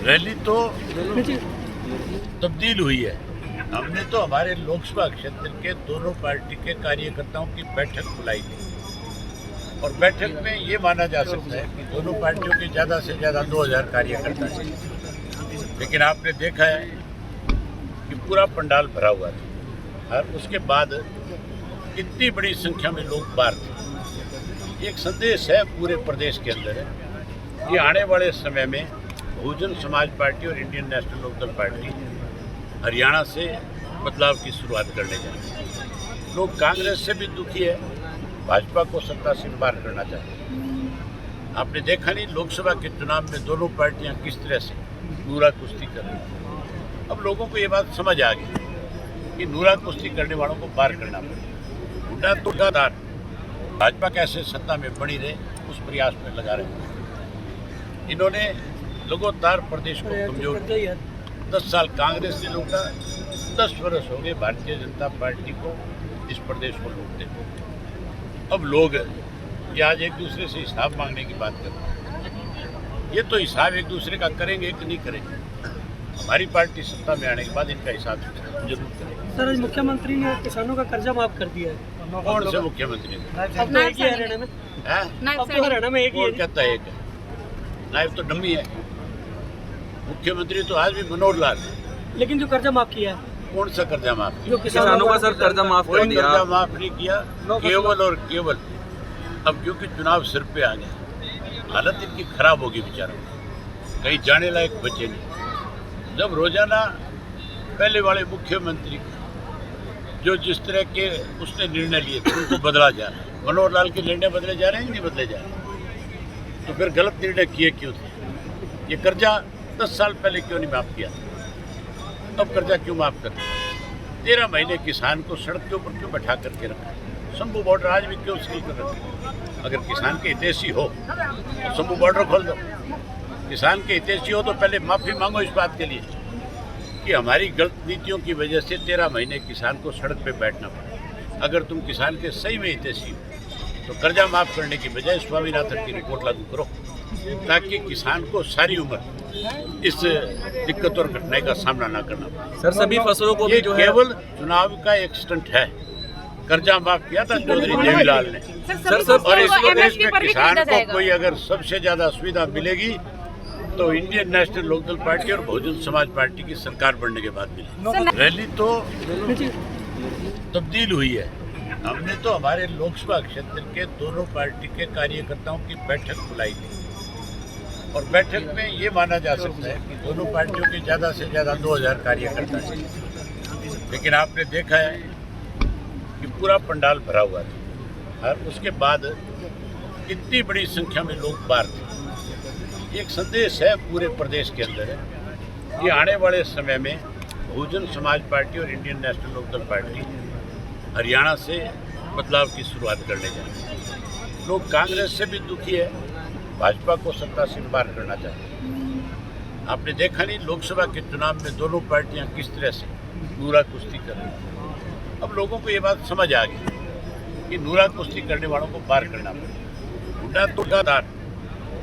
Rally तो तब्दील हुई है। हमने तो हमारे लोकसभा क्षेत्र के दोनों पार्टी के कार्यकर्ताओं की बैठक बुलाई थी और बैठक में ये माना जा सकता है कि दोनों पार्टियों के ज़्यादा से ज़्यादा 2000 कार्यकर्ता हैं, लेकिन आपने देखा है कि पूरा पंडाल भरा हुआ था और उसके बाद इतनी बड़ी संख्या में लोग बाहर थे। एक संदेश है पूरे प्रदेश के अंदर है कि आने वाले समय में बहुजन समाज पार्टी और Indian National Lokdal Party Haryana से बदलाव की शुरुआत करने जा रही है। लोग कांग्रेस से भी दुखी है, भाजपा को सत्ता से पार करना चाहते हैं। आपने देखा नहीं लोकसभा के चुनाव में दोनों पार्टियां किस तरह से नूरा कुश्ती कर रही हैं। अब लोगों को ये बात समझ आ गई कि नूरा कुश्ती करने वालों को पार करना पड़ेगा। गुंडा तुड़ादार भाजपा कैसे सत्ता में बनी रहे उस प्रयास में लगा रहे हैं। इन्होंने लगातार प्रदेश को कमजोर किया। 10 साल कांग्रेस से लूटा, 10 वर्ष हो गए भारतीय जनता पार्टी को इस प्रदेश को लूटते। अब लोग ये आज एक दूसरे से हिसाब मांगने की बात कर रहे हैं। ये तो हिसाब एक दूसरे का करेंगे कि नहीं करेंगे। हमारी पार्टी सत्ता में आने के बाद इनका हिसाब जरूर करेंगे। सर, आज मुख्यमंत्री ने किसानों का कर्जा माफ कर दिया है। कौन से मुख्यमंत्री ने? अब तो एक ही है हरियाणा में। अब तो हरियाणा में एक ही है। कहता है एक है, नायब तो डम्मी है। मुख्यमंत्री तो आज भी मनोहर लाल है। लेकिन जो कर्जा माफ किया है, कौन सा कर्जा माफ किया? जो किसानों का सर कर्जा माफ कर दिया। कर्जा माफ नहीं किया, केवल और केवल अब क्योंकि चुनाव सिर पे आ गया, हालत इनकी खराब होगी बेचारों, कहीं जाने लायक बचे नहीं। जब रोजाना पहले वाले मुख्यमंत्री जो जिस तरह के उसने निर्णय लिए थे उनको बदला जा रहा है। मनोहर लाल के निर्णय बदले जा रहे हैं कि नहीं बदले जा रहे? तो फिर गलत निर्णय किए क्यों थे? ये कर्जा 10 साल पहले क्यों नहीं माफ किया? अब कर्जा क्यों माफ कर? 13 महीने किसान को सड़क के ऊपर क्यों बैठा करके रखा? शंभू बॉर्डर आज भी क्यों सील कर रखा? अगर किसान के हितैषी हो तो शंभू बॉर्डर खोल दो। किसान के हितैषी हो तो पहले माफी मांगो इस बात के लिए कि हमारी गलत नीतियों की वजह से 13 महीने किसान को सड़क पे बैठना पड़ा। अगर तुम किसान के सही में हितैषी हो तो कर्जा माफ करने की बजाय स्वामीनाथन की रिपोर्ट लागू करो, ताकि किसान को सारी उम्र इस दिक्कत और कठिनाई का सामना न करना पड़े। सर, सभी फसलों को भी जो है केवल चुनाव का एक स्टंट है। कर्जा माफ किया था चौधरी देवीलाल ने। सर और इस प्रदेश में किसान को कोई अगर सबसे ज्यादा सुविधा मिलेगी तो इंडियन नेशनल लोकदल पार्टी और बहुजन समाज पार्टी की सरकार बनने के बाद मिलेगी। रैली तो तब्दील हुई है। हमने तो हमारे लोकसभा क्षेत्र के दोनों पार्टी के कार्यकर्ताओं की बैठक बुलाई थी और बैठक में ये माना जा सकता है कि दोनों पार्टियों के ज़्यादा से ज़्यादा 2000 कार्यकर्ता हैं, लेकिन आपने देखा है कि पूरा पंडाल भरा हुआ था और उसके बाद इतनी बड़ी संख्या में लोग बाहर थे। एक संदेश है पूरे प्रदेश के अंदर है कि आने वाले समय में बहुजन समाज पार्टी और Indian National Lokdal Party Haryana से बदलाव की शुरुआत करने जा रही है। लोग कांग्रेस से भी दुखी है, भाजपा को सत्ता से पार करना चाहते हैं। आपने देखा नहीं लोकसभा के चुनाव में दोनों पार्टियां किस तरह से नूरा कुश्ती कर रही हैं। अब लोगों को ये बात समझ आ गई कि नूरा कुश्ती करने वालों को पार करना पड़ेगा। गुंडा तुड़ादार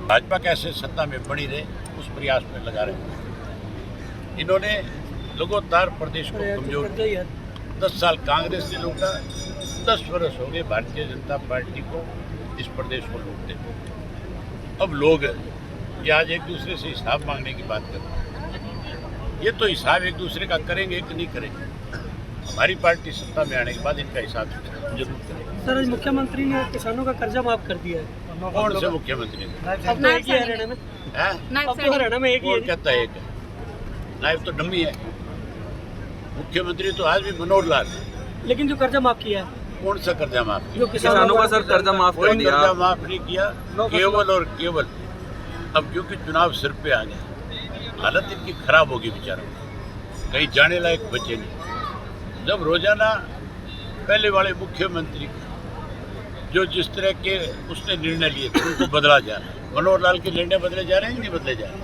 भाजपा कैसे सत्ता में बनी रहे उस प्रयास में लगा रहे हैं। इन्होंने लगातार प्रदेश को कमजोर किया। 10 साल कांग्रेस से लूटा, 10 वर्ष हो गए भारतीय जनता पार्टी को इस प्रदेश को लूटते। अब लोग ये आज एक दूसरे से हिसाब मांगने की बात कर रहे हैं। ये तो हिसाब एक दूसरे का करेंगे कि नहीं करेंगे। हमारी पार्टी सत्ता में आने के बाद इनका हिसाब जरूर करेंगे। सर, आज मुख्यमंत्री ने किसानों का कर्जा माफ कर दिया है। कौन से मुख्यमंत्री ने? अब तो एक ही है हरियाणा में। अब तो हरियाणा में एक ही है। कौन कहता है एक है, नायब तो डम्मी है। मुख्यमंत्री तो आज भी मनोहर लाल है। लेकिन जो कर्जा माफ किया है, कौन सा कर्जा माफ किया? जो किसानों का सर कर्जा माफ कर दिया। कर्जा माफ नहीं किया, केवल और केवल अब क्योंकि चुनाव सिर पे आ गया, हालत इनकी खराब होगी बेचारों, कहीं जाने लायक बचे नहीं। जब रोजाना पहले वाले मुख्यमंत्री जो जिस तरह के उसने निर्णय लिए थे उनको बदला जा रहा है। मनोहर लाल के निर्णय बदले जा रहे हैं कि नहीं बदले जा रहे?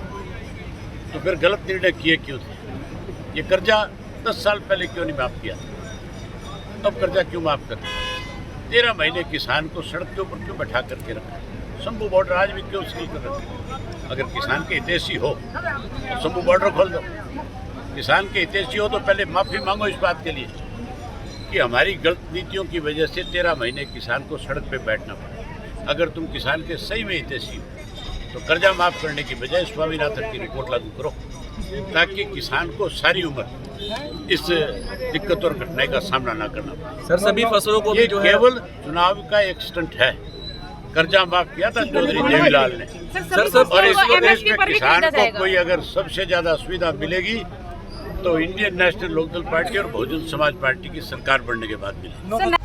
तो फिर गलत निर्णय किए क्यों थे? ये कर्जा 10 साल पहले क्यों नहीं माफ किया? अब कर्जा क्यों माफ कर? 13 महीने किसान को सड़क के ऊपर क्यों बैठा करके रखा? शंभू बॉर्डर आज भी क्यों सील कर रखा? अगर किसान के हितैषी हो तो शंभू बॉर्डर खोल दो। किसान के हितैषी हो तो पहले माफ़ी मांगो इस बात के लिए कि हमारी गलत नीतियों की वजह से 13 महीने किसान को सड़क पे बैठना पड़ा। अगर तुम किसान के सही में हितैषी हो तो कर्जा माफ़ करने की बजाय स्वामीनाथन की रिपोर्ट लागू करो, ताकि किसान को सारी उम्र इस दिक्कत और कठिनाई का सामना ना करना पड़े। सर सभी फसलों को ये भी जो है केवल चुनाव का एक स्टंट है। कर्जा माफ किया था चौधरी देवीलाल ने, और इस प्रदेश में किसान को कोई अगर सबसे ज्यादा सुविधा मिलेगी तो इंडियन नेशनल लोकदल पार्टी और बहुजन समाज पार्टी की सरकार बनने के बाद मिलेगी।